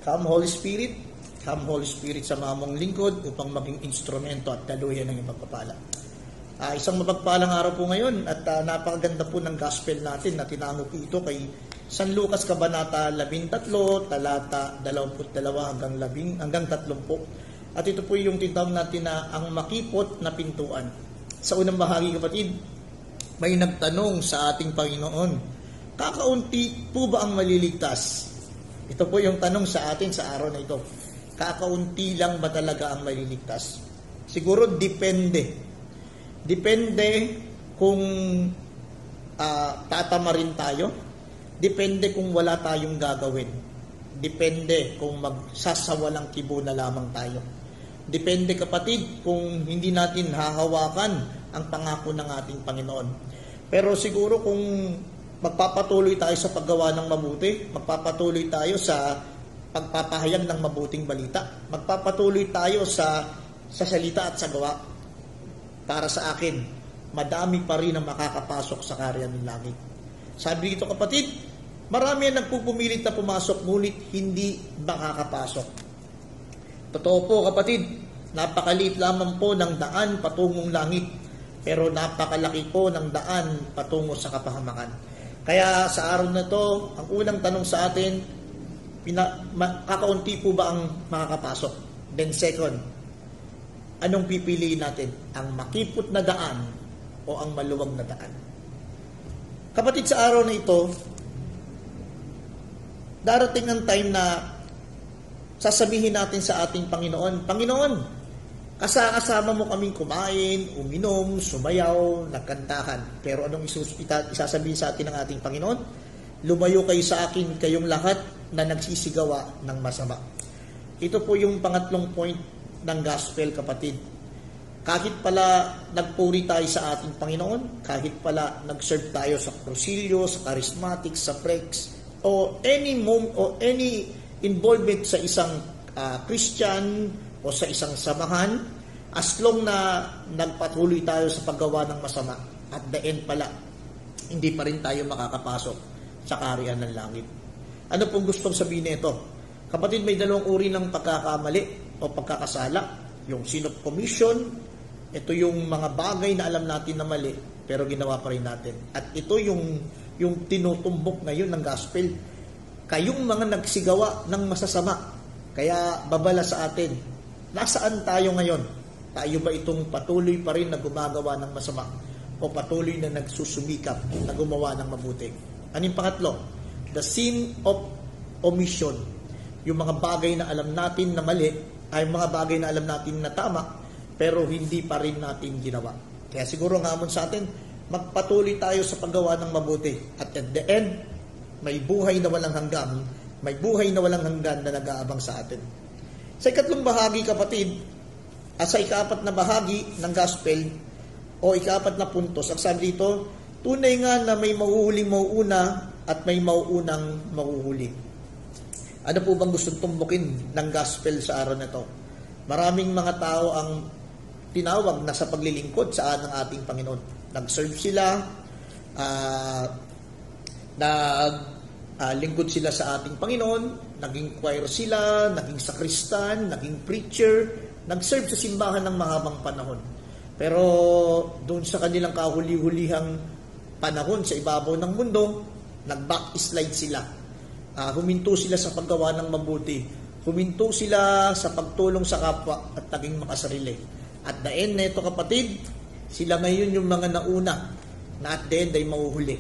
Come Holy Spirit sa mga mong lingkod upang maging instrumento at daluyan ng iyong pagpapala. Isang mapagpalang araw po ngayon at napakaganda po ng gospel natin na tinango po ito kay San Lucas Kabanata 13, talata 22 hanggang 30. At ito po yung tinatawag natin na ang makipot na pintuan. Sa unang bahagi, kapatid, may nagtanong sa ating Panginoon, kakaunti po ba ang maliligtas? Ito po yung tanong sa atin sa araw na ito. Kakaunti lang ba talaga ang maliligtas? Siguro depende. Depende kung tatama rin tayo. Depende kung wala tayong gagawin. Depende kung magsasawalang kibo na lamang tayo. Depende, kapatid, kung hindi natin hahawakan ang pangako ng ating Panginoon. Pero siguro kung magpapatuloy tayo sa paggawa ng mabuti, magpapatuloy tayo sa pagpapahayag ng mabuting balita, magpapatuloy tayo sa salita at sa gawa, para sa akin, madami pa rin ang makakapasok sa karyan ng langit. Sabi dito, kapatid, marami ang nagpupumilit na pumasok, ngunit hindi makakapasok. Totoo po, kapatid, napakaliit lamang po ng daan patungong langit, pero napakalaki po ng daan patungo sa kapahamakan. Kaya sa araw na to, ang unang tanong sa atin, kakaunti po ba ang makakapasok? Then second, anong pipiliin natin? Ang makipot na daan o ang maluwag na daan? Kapatid, sa araw na ito, darating ang time na sasabihin natin sa ating Panginoon, Panginoon, kasama mo kaming kumain, uminom, sumayaw, nagkantahan. Pero anong isasabihin sa atin ng ating Panginoon? Lumayo kayo sa akin, kayong lahat na nagsisigawa ng masama. Ito po yung pangatlong point ng gospel, kapatid. Kahit pala nagpuri tayo sa ating Panginoon, kahit pala nag-serve tayo sa Rosilio, sa Charismatics, sa Prex, o any involvement sa isang Christian o sa isang samahan, as long na nagpatuloy tayo sa paggawa ng masama, at the end pala, hindi pa rin tayo makakapasok sa kaharian ng langit. Ano pong gustong sabihin nito? Kapatid, may dalawang uri ng pagkakamali o pagkakasala. Yung sin of commission, ito yung mga bagay na alam natin na mali, pero ginawa pa rin natin. At ito yung tinutumbok ngayon ng gospel. Kayong mga nagsigawa ng masasama, kaya babala sa atin, nasaan tayo ngayon? Tayo ba itong patuloy pa rin na gumagawa ng masama o patuloy na nagsusumikap na gumawa ng mabuti? Anong pangatlo? The sin of omission. Yung mga bagay na alam natin na mali ay mga bagay na alam natin na tama pero hindi pa rin natin ginawa. Kaya siguro nga amon sa atin, magpatuloy tayo sa paggawa ng mabuti. At the end, may buhay na walang hanggan, may buhay na walang hanggan na nag-aabang sa atin. Sa ikatlong bahagi, kapatid, at sa ikaapat na bahagi ng gospel o ikaapat na puntos, ang sabi dito, tunay nga na may mahuhuling mauuna at may mauunang mahuhuli. Ano po bang gustong tumbukin ng gospel sa araw na ito? Maraming mga tao ang tinawag na sa paglilingkod sa ng ating Panginoon. Nag-serve sila, naglingkod sila sa ating Panginoon, naging choir sila, naging sakristan, naging preacher, nag-serve sa simbahan ng mahabang panahon. Pero doon sa kanilang kahuli-hulihang panahon sa ibabaw ng mundo, nag-backslide sila. Huminto sila sa paggawa ng mabuti. Huminto sila sa pagtulong sa kapwa at naging makasarili. At the end na ito, kapatid, sila ngayon yung mga nauna na at the end ay mahuhuli.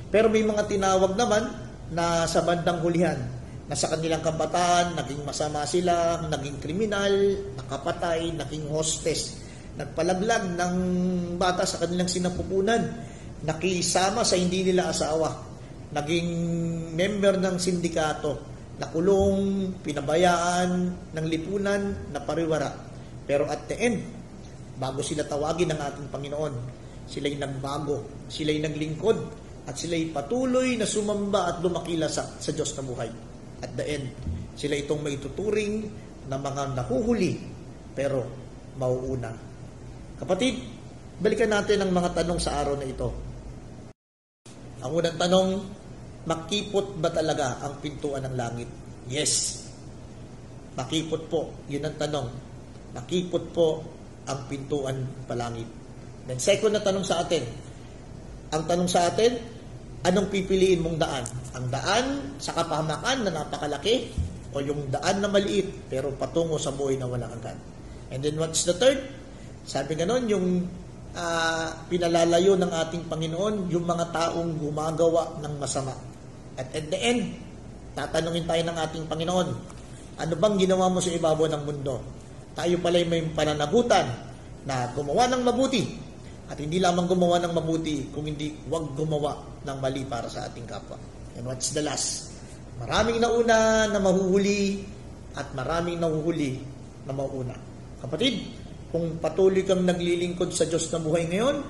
Pero may mga tinawag naman na sa bandang hulihan, na sa kanilang kabataan, naging masama sila, naging kriminal, nakapatay, naging hostess, nagpalaglag ng bata sa kanilang sinapupunan, nakisama sa hindi nila asawa, naging member ng sindikato, nakulong, pinabayaan ng lipunan, napariwara. Pero at the end, bago sila tawagin ng ating Panginoon, sila'y nagbago, sila'y naglingkod, at sila'y patuloy na sumamba at lumakila sa Diyos na buhay. At the end, sila itong maituturing na mga nahuhuli, pero mauuna. Kapatid, balikan natin ang mga tanong sa araw na ito. Ang unang tanong, makipot ba talaga ang pintuan ng langit? Yes. Makipot po, yun ang tanong. Makipot po ang pintuan palangit. Then second na tanong sa atin. Ang tanong sa atin, anong pipiliin mong daan? Ang daan sa kapahamakan na napakalaki o yung daan na maliit pero patungo sa buhay na walang hanggan? And then what's the third? Sabi ganon, yung pinalalayo ng ating Panginoon, yung mga taong gumagawa ng masama. At the end, tatanungin tayo ng ating Panginoon, ano bang ginawa mo sa ibabaw ng mundo? Tayo pala'y may pananagutan na gumawa ng mabuti. At hindi lamang gumawa ng mabuti, kung hindi huwag gumawa ng mali para sa ating kapwa. And what's the last? Maraming nauna na mahuhuli at maraming nahuhuli na mauna. Kapatid, kung patuloy kang naglilingkod sa Diyos na buhay ngayon,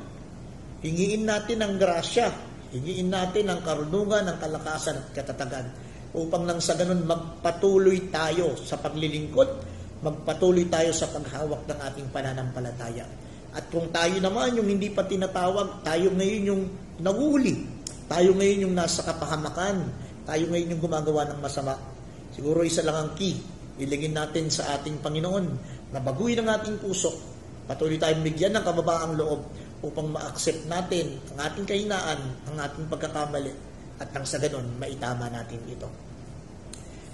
hingiin natin ang grasya, hingiin natin ang karunungan, ang kalakasan at katatagan upang nang sa ganun magpatuloy tayo sa paglilingkod, magpatuloy tayo sa paghawak ng ating pananampalataya. At kung tayo naman yung hindi pa tinatawag, tayo ngayon yung nahuhuli, tayo ngayon yung nasa kapahamakan, tayo ngayon yung gumagawa ng masama. Siguro isa lang ang key, ilingin natin sa ating Panginoon na baguhin ang ating puso, patuloy tayong bigyan ng kababaang loob upang ma-accept natin ang ating kahinaan, ang ating pagkakamali, at nang sa ganun, maitama natin ito.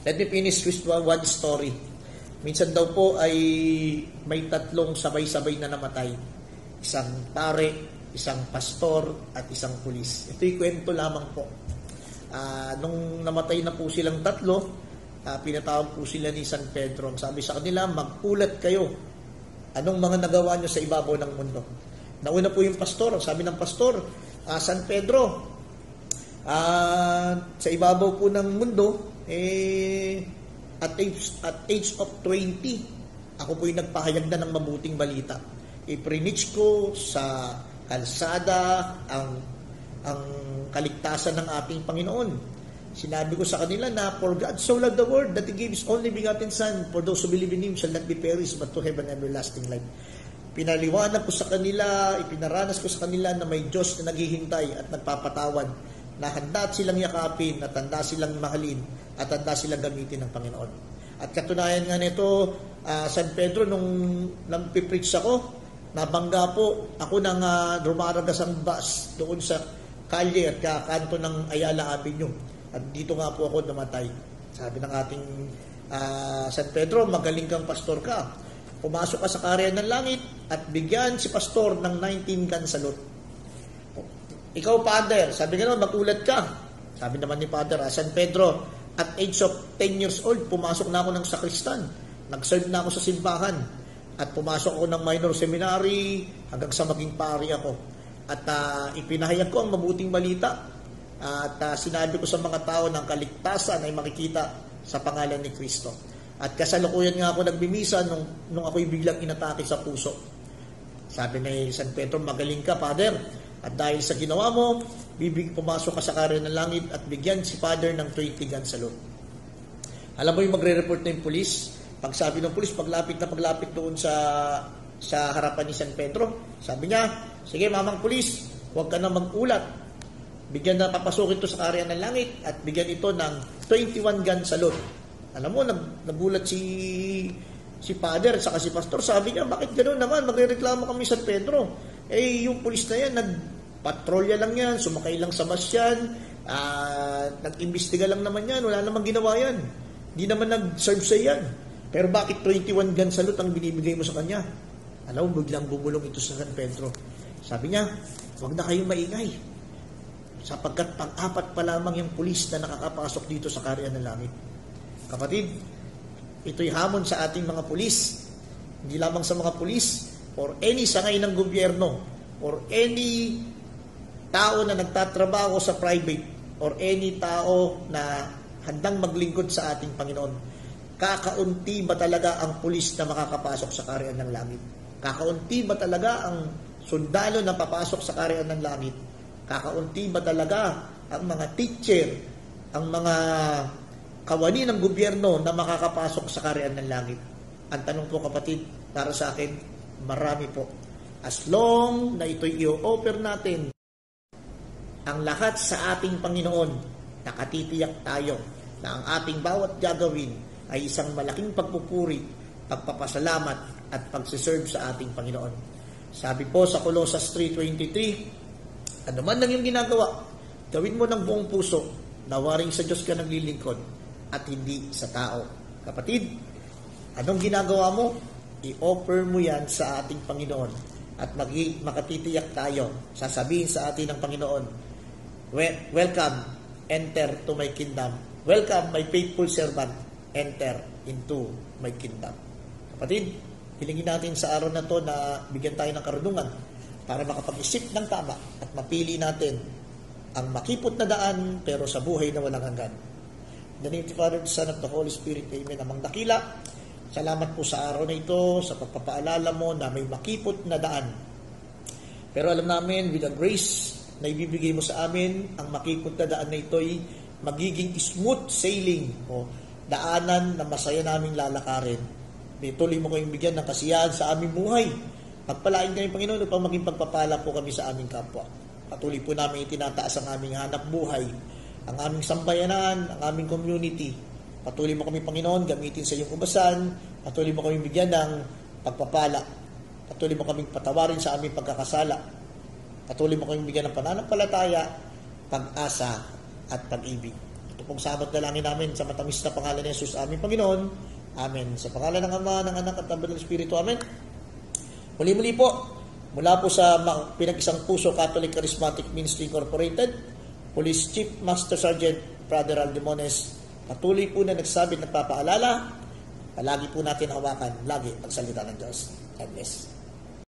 Let me finish with one story. Minsan daw po ay may tatlong sabay-sabay na namatay. Isang pare, isang pastor, at isang pulis. Ito'y kwento lamang po. Nung namatay na po silang tatlo, pinatawag po sila ni San Pedro. Sabi sa kanila, magpulat kayo. Anong mga nagawa nyo sa ibabaw ng mundo? Nauna po yung pastor. Sabi ng pastor, San Pedro, sa ibabaw po ng mundo, at age of 20, ako po yung nagpahayag na ng mabuting balita. I-preach ko sa kalsada ang kaligtasan ng ating Panginoon. Sinabi ko sa kanila na for God so loved the world that He gave His only begotten Son, for those who believe in Him shall not be perished but to have an everlasting life. Pinaliwanag ko sa kanila, ipinaranas ko sa kanila na may Diyos na naghihintay at nagpapatawad, na handa silang yakapin at handa silang mahalin at handa silang gamitin ng Panginoon. At katunayan nga nito, San Pedro, nung nagpipreach ako, nabangga po ako ng rumaragas ang bus doon sa kalye at kakanto ng Ayala Avenue. At dito nga po ako namatay. Sabi ng ating San Pedro, magaling kang pastor ka. Pumasok ka sa karyan ng langit at bigyan si pastor ng 19 gun salute. Ikaw, Father, sabi nga naman, magulat ka. Sabi naman ni Father, San Pedro, at age of 10 years old, pumasok na ako ng sakristan. Nag-serve na ako sa simbahan. At pumasok ako ng minor seminary hanggang sa maging pari ako. At ipinahayag ko ang mabuting balita. At sinabi ko sa mga tao ng kaligtasan ay makikita sa pangalan ni Kristo. At kasalukuyan nga ako nagbimisa nung ako'y biglang inatake sa puso. Sabi ni San Pedro, magaling ka, Father. At dahil sa ginawa mo, pumasok ka sa karyan ng langit at bigyan si Father ng 20 gun salute. Alam mo yung magre-report na yung pulis? Pag sabi ng pulis, paglapit doon sa harapan ni San Pedro, sabi niya, sige mamang pulis, huwag ka na mag-ulat. Bigyan na papasukin ito sa karyan ng langit at bigyan ito ng 21 gun salute. Alam mo, nagulat si Father at saka si Pastor. Sabi niya, bakit gano'n naman? Magre-reklamo kami San Pedro. Yung pulis na yan, nagpatrolya lang yan, sumakay lang sa bus yan, nag-imbestiga lang naman yan, wala namang ginawa yan. Hindi naman nag-serve sa yan. Pero bakit 21 gun salute ang binibigay mo sa kanya? Alam mo, biglang bumulong ito sa San Pedro. Sabi niya, huwag na kayong maingay. Sapagkat pang-apat pa lamang yung pulis na nakakapasok dito sa karyan ng langit. Kapatid, ito'y hamon sa ating mga pulis. Hindi lamang sa mga pulis, or any sangay ng gobyerno, or any tao na nagtatrabaho sa private, or any tao na handang maglingkod sa ating Panginoon. Kakaunti ba talaga ang pulis na makakapasok sa karyan ng langit? Kakaunti ba talaga ang sundalo na papasok sa karyan ng langit? Kakaunti ba talaga ang mga teacher, ang mga kawani ng gobyerno na makakapasok sa karyan ng langit? Ang tanong po, kapatid, para sa akin, marami po. As long na ito'y i-offer natin ang lahat sa ating Panginoon, nakatitiyak tayo na ang ating bawat gagawin ay isang malaking pagpupuri, pagpapasalamat at pagsiserve sa ating Panginoon. Sabi po sa Colossus 3:23, ano man ang iyong ginagawa, gawin mo ng buong puso, nawaring sa Diyos ka naglilingkod at hindi sa tao. Kapatid, anong ginagawa mo? I-offer mo yan sa ating Panginoon at makatitiyak tayo. Sasabihin sa atin ng Panginoon, welcome, enter to my kingdom. Welcome, my faithful servant, enter into my kingdom. Kapatid, hilingin natin sa araw na to na bigyan tayo ng karunungan para makapag-isip ng tama at mapili natin ang makipot na daan pero sa buhay na walang hanggan. In the name of the Father, the Son, of the Holy Spirit, Amen. Amang dakila, salamat po sa araw na ito, sa pagpapaalala mo na may makipot na daan. Pero alam namin, with the grace na ibibigay mo sa amin, ang makipot na daan na ito ay magiging smooth sailing o daanan na masaya naming lalakarin. Tuloy mo kayong bigyan ng kasiyahan sa aming buhay. Pagpalain kami, Panginoon, upang maging pagpapala po kami sa aming kapwa. Patuloy po namin itinataas ang aming hanap buhay, ang aming sambayanan, ang aming community. Patuloy mo kami, Panginoon, gamitin sa iyong ubasan. Patuloy mo kami bigyan ng pagpapala. Patuloy mo kami patawarin sa aming pagkakasala. Patuloy mo kami bigyan ng pananampalataya, pag-asa, at pag-ibig. Ito pong sabat na langin namin sa matamis na pangalan ni Jesus, aming Panginoon. Amen. Sa pangalan ng Ama, ng Anak, at ng Banal na Espiritu. Amen. Muli-muli po, mula po sa Pinag-Isang Puso Catholic Charismatic Ministry Incorporated, Police Chief Master Sergeant Brother Aldemones, patuloy po na nagsabi at nagpapaalala, palagi po natin hawakan lagi ang salita ng Diyos. God bless.